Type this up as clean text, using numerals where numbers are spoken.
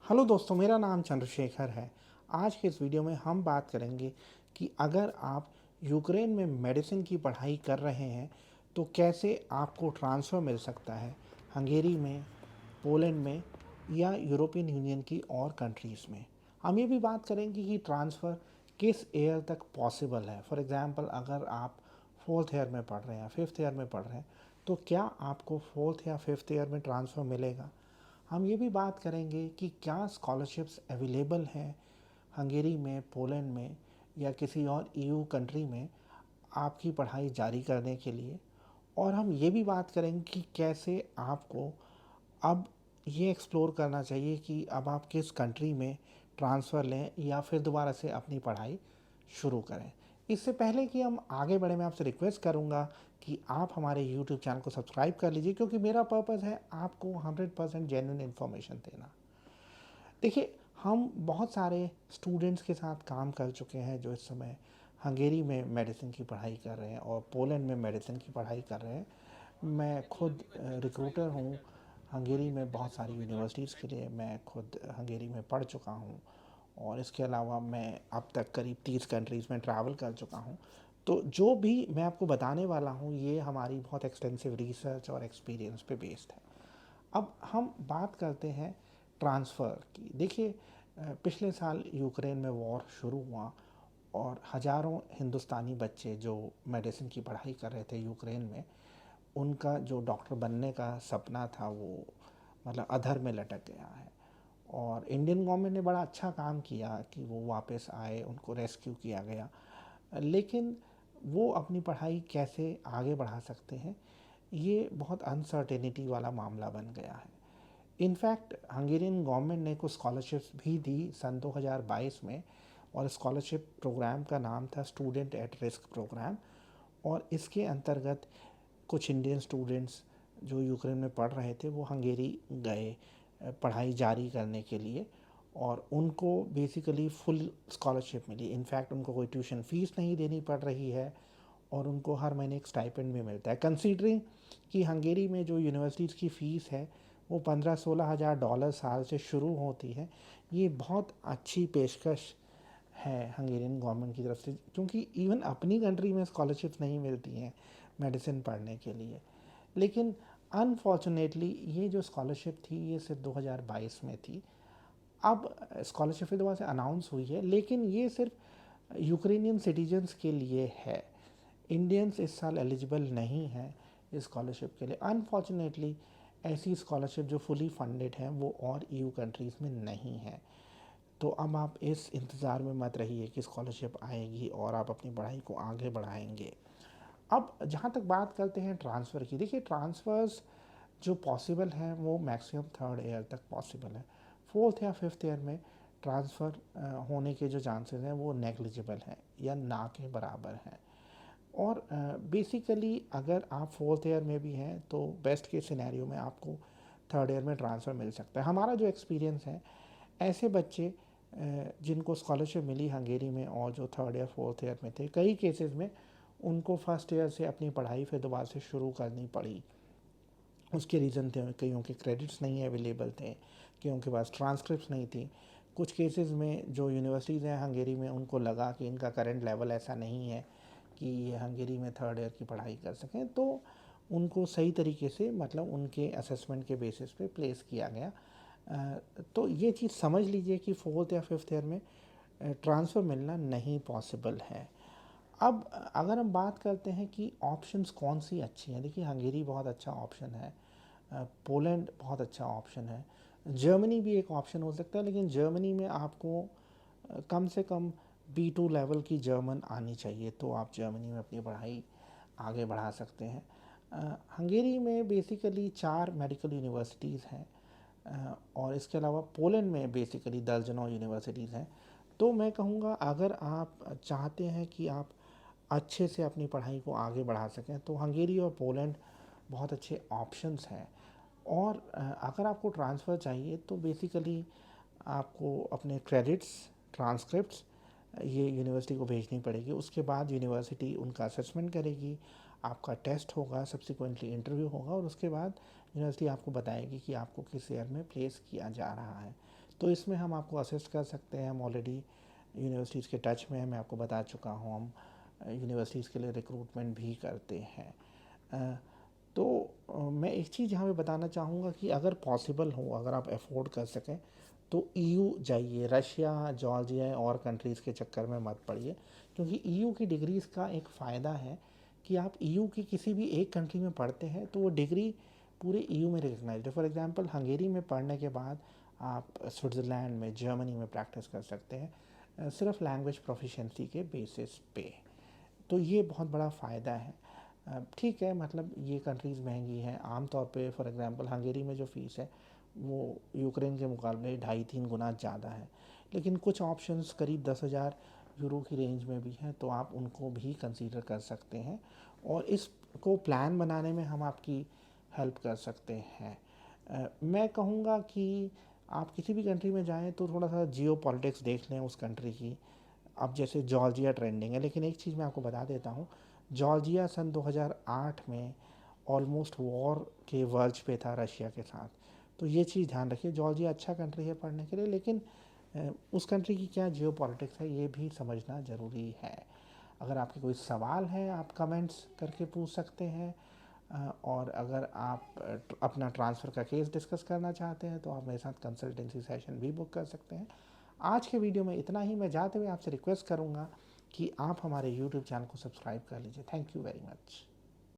Hello दोस्तों, मेरा नाम चंद्रशेखर है। आज के इस वीडियो में हम बात करेंगे कि अगर आप यूक्रेन में मेडिसिन की पढ़ाई कर रहे हैं तो कैसे आपको ट्रांसफ़र मिल सकता है हंगेरी में, पोलैंड में या यूरोपियन यूनियन की और कंट्रीज़ में। हम ये भी बात करेंगे कि ट्रांसफ़र किस ईयर तक पॉसिबल है। फॉर एग्ज़ाम्पल, अगर आप फोर्थ ईयर में पढ़ रहे हैं, फिफ्थ ईयर में पढ़ रहे हैं, तो क्या आपको फोर्थ या फिफ्थ ईयर में ट्रांसफ़र मिलेगा। हम ये भी बात करेंगे कि क्या स्कॉलरशिप्स अवेलेबल हैं हंगेरी में, पोलैंड में या किसी और ईयू कंट्री में आपकी पढ़ाई जारी करने के लिए। और हम ये भी बात करेंगे कि कैसे आपको अब ये एक्सप्लोर करना चाहिए कि अब आप किस कंट्री में ट्रांसफ़र लें या फिर दोबारा से अपनी पढ़ाई शुरू करें। इससे पहले कि हम आगे बढ़ें, मैं आपसे रिक्वेस्ट करूंगा कि आप हमारे यूट्यूब चैनल को सब्सक्राइब कर लीजिए, क्योंकि मेरा पर्पज़ है आपको 100% जेन्युइन इन्फॉर्मेशन देना। देखिए, हम बहुत सारे स्टूडेंट्स के साथ काम कर चुके हैं जो इस समय हंगेरी में मेडिसिन की पढ़ाई कर रहे हैं और पोलैंड में मेडिसिन की पढ़ाई कर रहे हैं। मैं खुद रिक्रूटर हूँ। हंगेरी में बहुत सारी यूनिवर्सिटीज़ के लिए मैं खुद हंगेरी में पढ़ चुका हूँ और इसके अलावा मैं अब तक करीब 30 कंट्रीज़ में ट्रैवल कर चुका हूँ। तो जो भी मैं आपको बताने वाला हूँ, ये हमारी बहुत एक्सटेंसिव रिसर्च और एक्सपीरियंस पे बेस्ड है। अब हम बात करते हैं ट्रांसफ़र की। देखिए, पिछले साल यूक्रेन में वॉर शुरू हुआ और हज़ारों हिंदुस्तानी बच्चे जो मेडिसिन की पढ़ाई कर रहे थे यूक्रेन में, उनका जो डॉक्टर बनने का सपना था वो मतलब अधर में लटक गया है। और इंडियन गवर्नमेंट ने बड़ा अच्छा काम किया कि वो वापस आए, उनको रेस्क्यू किया गया। लेकिन वो अपनी पढ़ाई कैसे आगे बढ़ा सकते हैं, ये बहुत अनसर्टेनिटी वाला मामला बन गया है। इनफैक्ट हंगेरियन गवर्नमेंट ने कुछ स्कॉलरशिप्स भी दी सन 2022 में, और स्कॉलरशिप प्रोग्राम का नाम था स्टूडेंट एट रिस्क प्रोग्राम। और इसके अंतर्गत कुछ इंडियन स्टूडेंट्स जो यूक्रेन में पढ़ रहे थे वो हंगेरी गए पढ़ाई जारी करने के लिए, और उनको बेसिकली फुल स्कॉलरशिप मिली। इनफैक्ट उनको कोई ट्यूशन फ़ीस नहीं देनी पड़ रही है और उनको हर महीने एक स्टाइपेंड भी मिलता है। कंसीडरिंग कि हंगेरी में जो यूनिवर्सिटीज़ की फ़ीस है वो 15-16 हज़ार डॉलर साल से शुरू होती है। ये बहुत अच्छी पेशकश है हंगेरियन गवर्नमेंट की तरफ से, क्योंकि इवन अपनी कंट्री में स्कॉलरशिप्स नहीं मिलती हैं मेडिसिन पढ़ने के लिए। लेकिन अनफॉर्चुनेटली ये जो स्कॉलरशिप थी ये सिर्फ 2022 में थी। अब स्कॉलरशिप फिर दोबारा से अनाउंस हुई है, लेकिन ये सिर्फ यूक्रेनियन सिटीजन्स के लिए है। इंडियंस इस साल एलिजिबल नहीं है इस स्कॉलरशिप के लिए। अनफॉर्चुनेटली ऐसी स्कॉलरशिप जो फुली फंडेड है वो और ईयू कंट्रीज़ में नहीं है। तो अब आप इस इंतज़ार में मत रहिए कि स्कॉलरशिप आएगी और आप अपनी पढ़ाई को आगे बढ़ाएंगे। अब जहाँ तक बात करते हैं ट्रांसफ़र की, देखिए ट्रांसफ़र्स जो पॉसिबल हैं वो मैक्सिमम थर्ड ईयर तक पॉसिबल है। फोर्थ या फिफ्थ ईयर में ट्रांसफ़र होने के जो चांसेस हैं वो नेग्लिजिबल हैं या ना के बराबर हैं। और बेसिकली अगर आप फोर्थ ईयर में भी हैं तो बेस्ट के सिनेरियो में आपको थर्ड ईयर में ट्रांसफ़र मिल सकता है। हमारा जो एक्सपीरियंस है, ऐसे बच्चे जिनको स्कॉलरशिप मिली हंगेरी में और जो थर्ड या फोर्थ ईयर में थे, कई केसेस में उनको फर्स्ट ईयर से अपनी पढ़ाई फिर दोबारा से शुरू करनी पड़ी। उसके रीज़न थे, कईयों के क्रेडिट्स नहीं अवेलेबल थे, कईयों के पास ट्रांसक्रिप्ट्स नहीं थी। कुछ केसेस में जो यूनिवर्सिटीज़ हैं हंगेरी में, उनको लगा कि इनका करंट लेवल ऐसा नहीं है कि ये हंगेरी में थर्ड ईयर की पढ़ाई कर सकें, तो उनको सही तरीके से मतलब उनके असेसमेंट के बेसिस पे प्लेस किया गया। तो ये चीज़ समझ लीजिए कि फोर्थ या फिफ्थ ईयर में ट्रांसफ़र मिलना नहीं पॉसिबल है। अब अगर हम बात करते हैं कि ऑप्शंस कौन सी अच्छी हैं, देखिए हंगेरी बहुत अच्छा ऑप्शन है, पोलैंड बहुत अच्छा ऑप्शन है, जर्मनी भी एक ऑप्शन हो सकता है। लेकिन जर्मनी में आपको कम से कम B2 लेवल की जर्मन आनी चाहिए, तो आप जर्मनी में अपनी पढ़ाई आगे बढ़ा सकते हैं। हंगेरी में बेसिकली 4 मेडिकल यूनिवर्सिटीज़ हैं, और इसके अलावा पोलैंड में बेसिकली दर्जनों यूनिवर्सिटीज़ हैं। तो मैं कहूँगा अगर आप चाहते हैं कि आप अच्छे से अपनी पढ़ाई को आगे बढ़ा सकें तो हंगेरी और पोलैंड बहुत अच्छे ऑप्शंस हैं। और अगर आपको ट्रांसफ़र चाहिए तो बेसिकली आपको अपने क्रेडिट्स, ट्रांसक्रिप्ट्स ये यूनिवर्सिटी को भेजनी पड़ेगी। उसके बाद यूनिवर्सिटी उनका असेसमेंट करेगी, आपका टेस्ट होगा, सब्सिक्वेंटली इंटरव्यू होगा, और उसके बाद यूनिवर्सिटी आपको बताएगी कि आपको किस ईयर में प्लेस किया जा रहा है। तो इसमें हम आपको असिस्ट कर सकते हैं। हम ऑलरेडी यूनिवर्सिटीज़ के टच में हैं, मैं आपको बता चुका हूँ। हम यूनिवर्सिटीज़ के लिए रिक्रूटमेंट भी करते हैं। मैं एक चीज़ यहाँ पे बताना चाहूँगा कि अगर पॉसिबल हो, अगर आप अफोर्ड कर सकें तो ईयू जाइए। रशिया, जॉर्जिया और कंट्रीज़ के चक्कर में मत पड़िए, क्योंकि ईयू की डिग्रीज़ का एक फ़ायदा है कि आप ईयू की किसी भी एक कंट्री में पढ़ते हैं तो वो डिग्री पूरे ईयू में रिकग्नाइज्ड है। फॉर एग्जांपल हंगेरी में पढ़ने के बाद आप स्विट्ज़रलैंड में, जर्मनी में प्रैक्टिस कर सकते हैं, सिर्फ लैंग्वेज प्रोफिशिएंसी के बेसिस पे। तो ये बहुत बड़ा फ़ायदा है। ठीक है, मतलब ये कंट्रीज़ महंगी हैं आम तौर पे। फॉर एग्जांपल हंगेरी में जो फ़ीस है वो यूक्रेन के मुकाबले 2.5-3 गुना ज़्यादा है, लेकिन कुछ ऑप्शंस करीब 10,000 यूरो की रेंज में भी हैं, तो आप उनको भी कंसीडर कर सकते हैं और इसको प्लान बनाने में हम आपकी हेल्प कर सकते हैं। मैं कहूँगा कि आप किसी भी कंट्री में जाएं तो थोड़ा सा जियो पॉलिटिक्स देख लें उस कंट्री की। अब जैसे जॉर्जिया ट्रेंडिंग है, लेकिन एक चीज़ मैं आपको बता देता हूँ, जॉर्जिया सन 2008 में ऑलमोस्ट वॉर के वर्ज पे था रशिया के साथ। तो ये चीज़ ध्यान रखिए, जॉर्जिया अच्छा कंट्री है पढ़ने के लिए, लेकिन उस कंट्री की क्या जियो पॉलिटिक्स है ये भी समझना ज़रूरी है। अगर आपके कोई सवाल हैं आप कमेंट्स करके पूछ सकते हैं, और अगर आप अपना ट्रांसफ़र का केस डिस्कस करना चाहते हैं तो आप मेरे साथ कंसल्टेंसी सेशन भी बुक कर सकते हैं। आज के वीडियो में इतना ही। मैं जाते हुए आपसे रिक्वेस्ट करूंगा कि आप हमारे यूट्यूब चैनल को सब्सक्राइब कर लीजिए। Thank you very much.